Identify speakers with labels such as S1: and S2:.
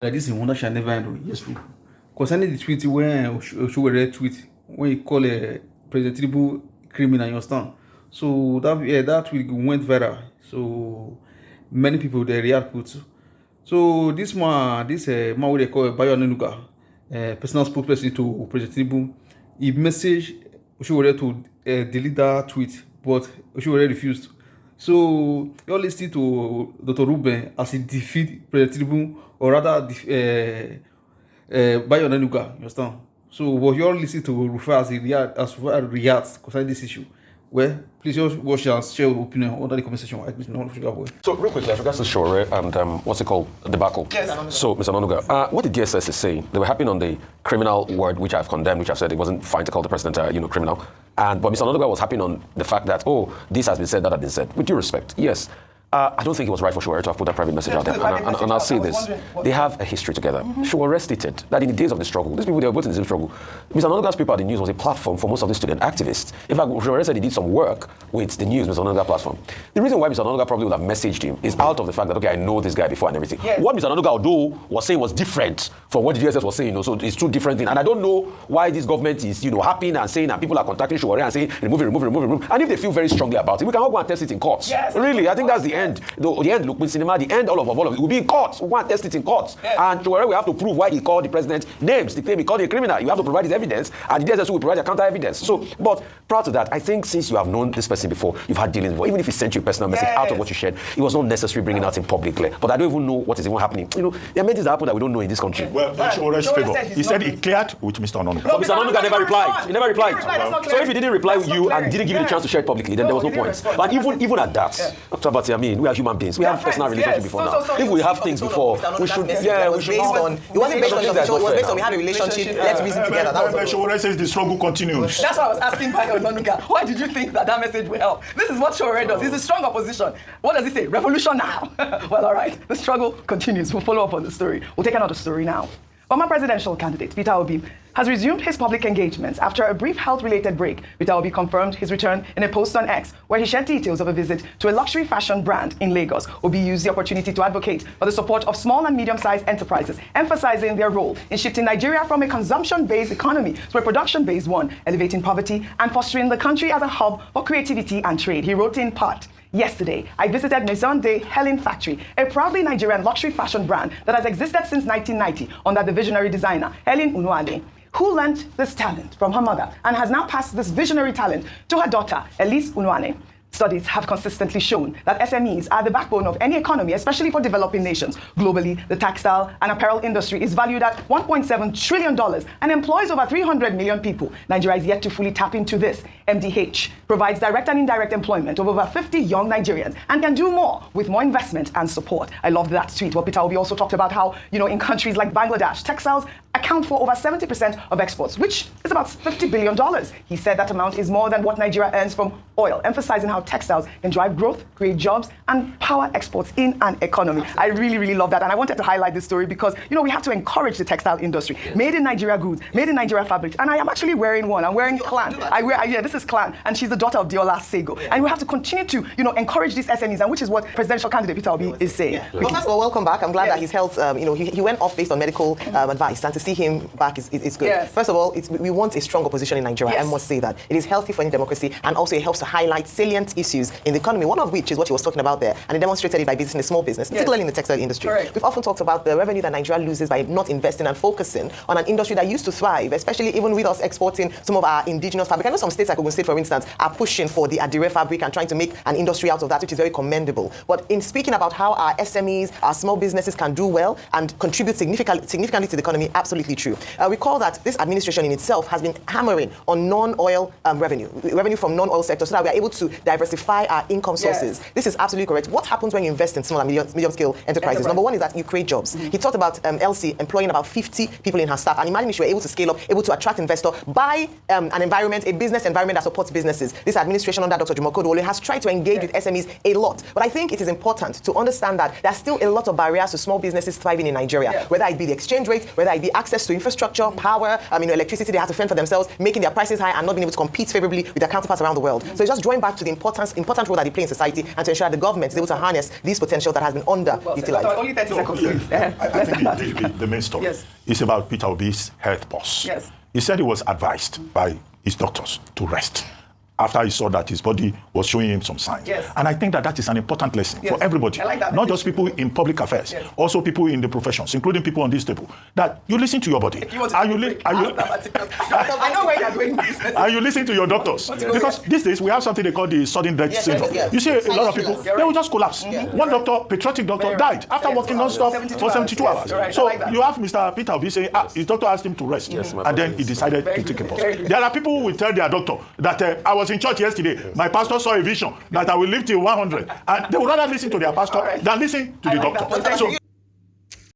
S1: Like this in wonder shall never end. Yes, true. Concerning the tweet when Sowore tweet when he called President Tinubu criminal, you understand? So that tweet went viral. So many people they react to. So this man what they call Bayo Onanuga, personal spokesperson to President Tinubu, he messaged Sowore to delete that tweet, but Sowore refused. So you're listening to Dr. Ruben as he defeat President Tinubu, or rather Bayo Onanuga, you understand? So what you're listening to Rufai as Rufai reacts concerning this issue. Well, please just watch and share your opinion under the comment section.
S2: So real quickly, as regards to Sowore and what's it called, debacle.
S3: Yes.
S2: So, Mr. Onanuga, what the DSS is saying, they were happy on the criminal word, which I've condemned, which I've said it wasn't fine to call the president, criminal. But Mr. Onanuga was happy on the fact that, this has been said, that has been said. With due respect, yes. I don't think it was right for Sowore to have put that private message out there. And I'll say this. They have a history together. Sowore stated that in the days of the struggle, these people, they were both in the same struggle. Mr. Onanuga's paper, the news, was a platform for most of the student activists. In fact, Sowore said he did some work with the news, Mr. Onanuga platform. The reason why Mr. Onanuga probably would have messaged him is out of the fact that, I know this guy before and everything. Yes. What Mr. Onanuga, although, was saying was different from what the DSS was saying. So it's two different things. And I don't know why this government is, happy and saying, and people are contacting Sowore and saying, remove. And if they feel very strongly about it, we can all go and test it in courts. Yes. Really, I think that's the end. The end, look, with cinema, the end, all of it will be in courts. We want to test it in courts. Yes. And Sowore, we have to prove why he called the president names, the claim he called him a criminal. You have to provide his evidence, and the DSS will provide their counter evidence. So, but prior to that, I think since you have known this person before, you've had dealings before, even if he sent you a personal message out of what you shared, it was not necessary bringing out in publicly. But I don't even know what is even happening. There are many things that happen that we don't know in this country.
S4: Well, Sowore's favor. He said he cleared with Mr. Onanuga.
S2: No, Mr. Onanuga never replied. He never replied. So if he didn't reply with you and didn't give you the chance to share it publicly, then there was no point. But even at that, Dr. Abati, we are human beings. We have personal relationship before now. If we have things before, we should. Yeah, we should.
S3: It wasn't based on the show. It was based on we had a relationship. Let's reason together.
S4: Sowore says the struggle continues.
S3: That's why I was asking Bayo Onanuga. Why did you think that message will help? This is what Sowore does. He's a strong opposition. What does he say? Revolution now. Well, all right. The struggle continues. We'll follow up on the story. We'll take another story now. Former presidential candidate Peter Obi has resumed his public engagements after a brief health-related break. Peter Obi confirmed his return in a post on X, where he shared details of a visit to a luxury fashion brand in Lagos. Obi used the opportunity to advocate for the support of small and medium-sized enterprises, emphasizing their role in shifting Nigeria from a consumption-based economy to a production-based one, elevating poverty and fostering the country as a hub for creativity and trade. He wrote in part, "Yesterday, I visited Maison de Helen Factory, a proudly Nigerian luxury fashion brand that has existed since 1990 under the visionary designer Helen Unuade, who learned this talent from her mother and has now passed this visionary talent to her daughter, Elise Unuane. Studies have consistently shown that SMEs are the backbone of any economy, especially for developing nations. Globally, the textile and apparel industry is valued at $1.7 trillion and employs over 300 million people. Nigeria is yet to fully tap into this. MDH provides direct and indirect employment of over 50 young Nigerians and can do more with more investment and support." I love that tweet. Well, Peter Obi also talked about how, in countries like Bangladesh, textiles account for over 70% of exports, which is about $50 billion. He said that amount is more than what Nigeria earns from oil, emphasizing how textiles can drive growth, create jobs, and power exports in an economy. I really, really love that. And I wanted to highlight this story because, we have to encourage the textile industry. Yes. Made in Nigeria goods, made in Nigeria fabrics. And I am actually wearing one. I'm wearing Clan. This is Clan. And she's the daughter of Diola Sego. Yeah. And we have to continue to, encourage these SMEs, and which is what presidential candidate Peter Obi is saying. Yeah.
S5: Well, first of all, welcome back. I'm glad that his health, he went off based on medical advice. And to see him back is good.
S3: Yes.
S5: First of all, we want a strong opposition in Nigeria. Yes. I must say that. It is healthy for any democracy, and also it helps to highlight salient issues in the economy, one of which is what he was talking about there, and he demonstrated it by visiting a small business, particularly in the textile industry.
S3: Correct.
S5: We've often talked about the revenue that Nigeria loses by not investing and focusing on an industry that used to thrive, especially even with us exporting some of our indigenous fabric. I know some states like Ogun State, for instance, are pushing for the Adire fabric and trying to make an industry out of that, which is very commendable. But in speaking about how our SMEs, our small businesses can do well and contribute significantly to the economy, absolutely true. Recall that this administration in itself has been hammering on non-oil revenue from non-oil sectors, so that we are able to diversify our income sources. Yes. This is absolutely correct. What happens when you invest in small and medium-scale enterprises? Number one is that you create jobs. Mm-hmm. He talked about Elsie employing about 50 people in her staff, and imagine if you were able to scale up, able to attract investor, buy an environment, a business environment that supports businesses. This administration under Dr. Jumoke Odwole has tried to engage with SMEs a lot. But I think it is important to understand that there's still a lot of barriers to small businesses thriving in Nigeria, whether it be the exchange rate, whether it be access to infrastructure, power, electricity they have to fend for themselves, making their prices high and not being able to compete favorably with their counterparts around the world. So it's just drawing back to the importance important role that they play in society, and to ensure that the government is able to harness this potential that has been underutilized.
S3: Only 30 seconds, please.
S4: I think the main story is about Peter Obi's health pause.
S3: Yes.
S4: He said he was advised by his doctors to rest after he saw that his body was showing him some signs.
S3: Yes.
S4: And I think that is an important lesson for everybody,
S3: I like that
S4: not
S3: message.
S4: just people in public affairs, also people in the professions, including people on this table, that you listen to your body.
S3: If you want to I know where you're going with this.
S4: Are you listening to your doctors? Because these days we have something they call the sudden death syndrome. You see a lot of people, they will just collapse. One doctor, patriotic doctor, died after working non-stop for 72 hours. So you have Mr. Peter Obi saying, his doctor asked him to rest, and then he decided to take a pause. There are people who will tell their doctor that I was in church yesterday, my pastor saw a vision that I will live till 100, and they would rather listen to their pastor than listen to the doctor.
S3: So